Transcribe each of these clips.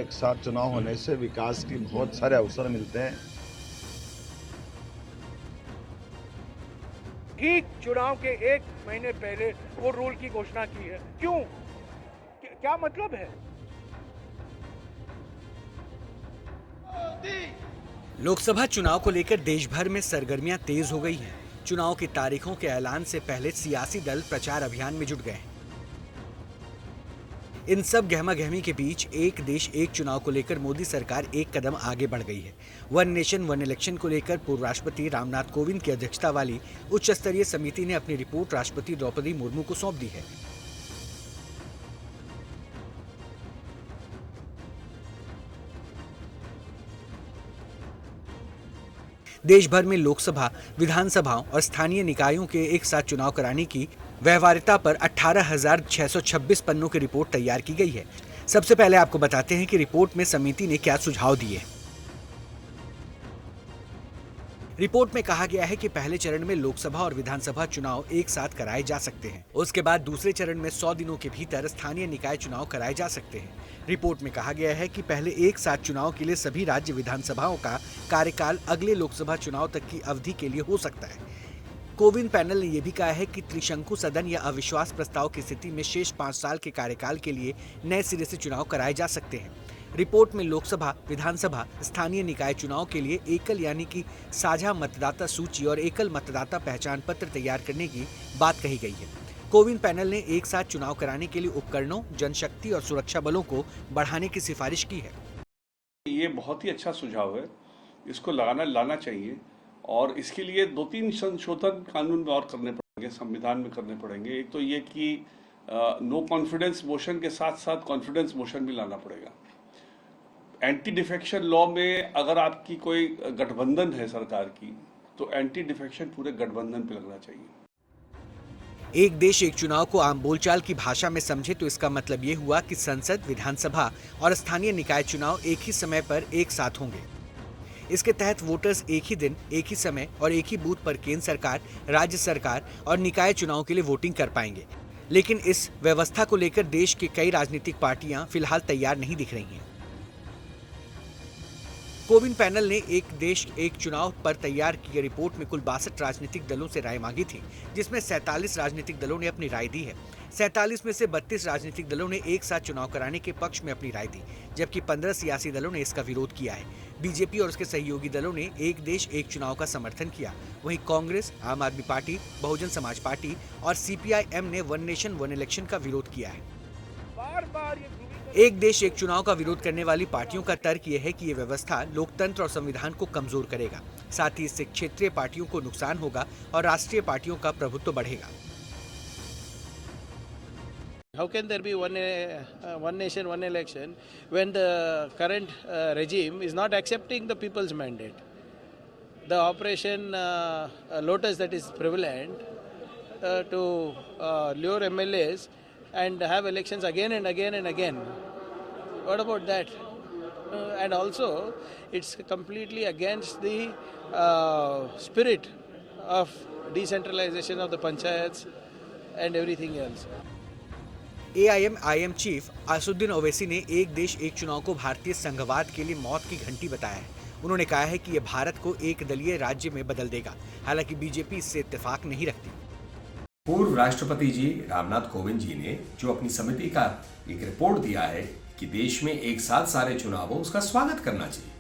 एक साथ चुनाव होने से विकास के बहुत सारे अवसर मिलते हैं। ठीक चुनाव के 1 महीने पहले वो रूल की घोषणा की है। क्यों? क्या मतलब है? लोकसभा चुनाव को लेकर देश भर में सरगर्मियां तेज हो गई हैं। चुनाव की तारीखों के ऐलान से पहले सियासी दल प्रचार अभियान में जुट गए हैं। इन सब गहमागहमी के बीच एक देश एक चुनाव को लेकर मोदी सरकार एक कदम आगे बढ़ गई है। वन नेशन वन इलेक्शन को लेकर पूर्व राष्ट्रपति रामनाथ कोविंद की अध्यक्षता वाली उच्च स्तरीय समिति ने अपनी रिपोर्ट राष्ट्रपति द्रौपदी मुर्मू को सौंप दी है। देश भर में लोकसभा, विधानसभाओं और स्थानीय निकायों के एक साथ चुनाव कराने की व्यवहार्यता पर 18,626 पन्नों की रिपोर्ट तैयार की गई है। सबसे पहले आपको बताते हैं कि रिपोर्ट में समिति ने क्या सुझाव दिए। रिपोर्ट में कहा गया है कि पहले चरण में लोकसभा और विधानसभा चुनाव एक साथ कराए जा सकते हैं। उसके बाद दूसरे चरण में 100 दिनों के भीतर स्थानीय निकाय चुनाव कराए जा सकते हैं। रिपोर्ट में कहा गया है कि पहले एक साथ चुनाव के लिए सभी राज्य विधानसभाओं का कार्यकाल अगले लोकसभा चुनाव तक की अवधि के लिए हो सकता है। कोविंद पैनल ने यह भी कहा है कि त्रिशंकु सदन या अविश्वास प्रस्ताव की स्थिति में शेष 5 साल के कार्यकाल के लिए नए सिरे से चुनाव कराए जा सकते हैं। रिपोर्ट में लोकसभा, विधानसभा, स्थानीय निकाय चुनाव के लिए एकल यानी कि साझा मतदाता सूची और एकल मतदाता पहचान पत्र तैयार करने की बात कही गई है। कोविंद पैनल ने एक साथ चुनाव कराने के लिए उपकरणों, जनशक्ति और सुरक्षा बलों को बढ़ाने की सिफारिश की है। ये बहुत ही अच्छा सुझाव है, इसको लाना चाहिए और इसके लिए 2-3 संशोधन कानून में और करने पड़ेंगे, संविधान में करने पड़ेंगे। एक तो ये कि नो कॉन्फिडेंस मोशन के साथ साथ कॉन्फिडेंस मोशन भी लाना पड़ेगा। एंटी डिफेक्शन लॉ में अगर आपकी कोई गठबंधन है सरकार की, तो एंटी डिफेक्शन पूरे गठबंधन पे लगना चाहिए। एक देश एक चुनाव को आम बोलचाल की भाषा में समझे तो इसका मतलब ये हुआ कि संसद, विधानसभा और स्थानीय निकाय चुनाव एक ही समय पर एक साथ होंगे। इसके तहत वोटर्स एक ही दिन, एक ही समय और एक ही बूथ पर केंद्र सरकार, राज्य सरकार और निकाय चुनाव के लिए वोटिंग कर पाएंगे। लेकिन इस व्यवस्था को लेकर देश की कई राजनीतिक पार्टियां फिलहाल तैयार नहीं दिख रही हैं। कोविंद पैनल ने एक देश एक चुनाव पर तैयार की गई रिपोर्ट में कुल 62 राजनीतिक दलों से राय मांगी थी, जिसमें 47 राजनीतिक दलों ने अपनी राय दी है। 47 में से 32 राजनीतिक दलों ने एक साथ चुनाव कराने के पक्ष में अपनी राय दी, जबकि 15 सियासी दलों ने इसका विरोध किया है। बीजेपी और उसके सहयोगी दलों ने एक देश एक चुनाव का समर्थन किया। वहीं कांग्रेस, आम आदमी पार्टी, बहुजन समाज पार्टी और सीपीआई-एम ने वन नेशन वन इलेक्शन का विरोध किया है। एक देश एक चुनाव का विरोध करने वाली पार्टियों का तर्क यह है कि ये व्यवस्था लोकतंत्र और संविधान को कमजोर करेगा। साथ ही इससे क्षेत्रीय पार्टियों को नुकसान होगा और राष्ट्रीय पार्टियों का प्रभुत्व बढ़ेगा। How can there be one nation, one election when the current regime is not accepting the people's mandate? The operation Lotus that is prevalent to lure MLAs and have elections again and again and again. What about that? And also, it's completely against the spirit of decentralization of the panchayats and everything else. AIM chief Asaduddin Owaisi ने एक देश एक चुनाव को भारतीय संघवाद के लिए मौत की घंटी बताया है। उन्होंने कहा है कि यह भारत को एक दलीय राज्य में बदल देगा। हालांकि बीजेपी इससे इत्तेफाक नहीं रखती। पूर्व राष्ट्रपति जी रामनाथ कोविंद जी ने जो अपनी समिति का एक रिपोर्ट दिया है कि देश में एक साथ सारे चुनाव हो, उसका स्वागत करना चाहिए।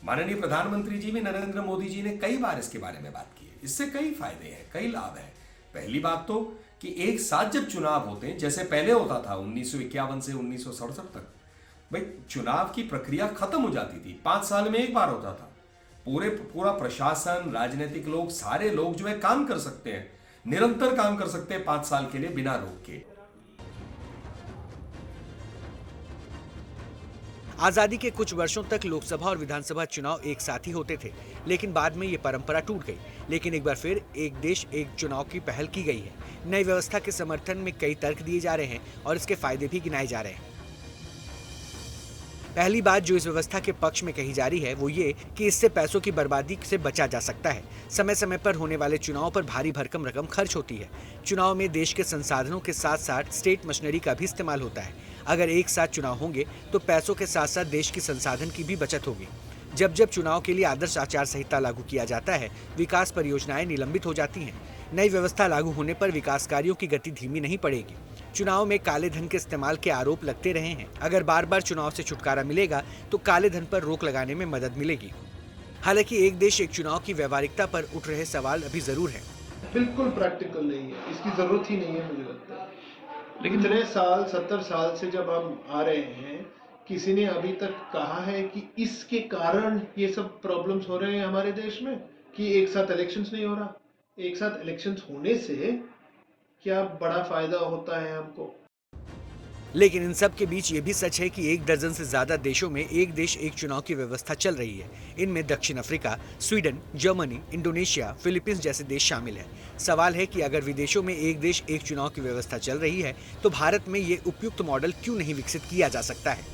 माननीय प्रधानमंत्री जी भी नरेंद्र मोदी जी ने कई बार इसके बारे में बात की है। इससे कई फायदे हैं, कई लाभ हैं। पहली बात तो कि एक साथ जब चुनाव होते हैं, जैसे पहले होता था 1951 से 1967 तक, भाई चुनाव की प्रक्रिया खत्म हो जाती थी, 5 साल में एक बार होता था। पूरा प्रशासन, राजनीतिक लोग, सारे लोग जो है काम कर सकते हैं, निरंतर काम कर सकते हैं 5 साल के लिए बिना रोक के। आजादी के कुछ वर्षों तक लोकसभा और विधानसभा चुनाव एक साथ ही होते थे, लेकिन बाद में ये परंपरा टूट गई। लेकिन एक बार फिर एक देश एक चुनाव की पहल की गई है। नई व्यवस्था के समर्थन में कई तर्क दिए जा रहे हैं और इसके फायदे भी गिनाए जा रहे हैं। पहली बात जो इस व्यवस्था के पक्ष में कही जा रही है वो ये कि इससे पैसों की बर्बादी से बचा जा सकता है। समय समय पर होने वाले चुनाव पर भारी भरकम रकम खर्च होती है। चुनाव में देश के संसाधनों के साथ साथ स्टेट मशीनरी का भी इस्तेमाल होता है। अगर एक साथ चुनाव होंगे तो पैसों के साथ साथ देश की संसाधन की भी बचत होगी। जब जब चुनाव के लिए आदर्श आचार संहिता लागू किया जाता है, विकास परियोजनाएं निलंबित हो जाती हैं। नई व्यवस्था लागू होने पर विकास कार्यों की गति धीमी नहीं पड़ेगी। चुनाव में काले धन के इस्तेमाल के आरोप लगते रहे हैं। अगर बार बार चुनाव से छुटकारा मिलेगा तो काले धन पर रोक लगाने में मदद मिलेगी। हालांकि एक देश एक चुनाव की व्यवहारिकता पर उठ रहे सवाल अभी जरूर है। बिल्कुल प्रैक्टिकल नहीं है, इसकी जरूरत ही नहीं है मुझे लगता है। लेकिन इतने साल 70 साल से जब हम आ रहे हैं, किसी ने अभी तक कहा है कि इसके कारण ये सब प्रॉब्लम्स हो रहे हैं हमारे देश में, कि एक साथ इलेक्शंस नहीं हो रहा। एक साथ इलेक्शंस होने से क्या बड़ा फायदा होता है हमको। लेकिन इन सब के बीच ये भी सच है कि 1 दर्जन से ज्यादा देशों में एक देश एक चुनाव की व्यवस्था चल रही है। इनमें दक्षिण Africa, Sweden, Germany, Indonesia, Philippines जैसे देश शामिल हैं। सवाल है कि अगर विदेशों में एक देश एक चुनाव की व्यवस्था चल रही है तो भारत में ये उपयुक्त मॉडल क्यों नहीं विकसित किया जा सकता है।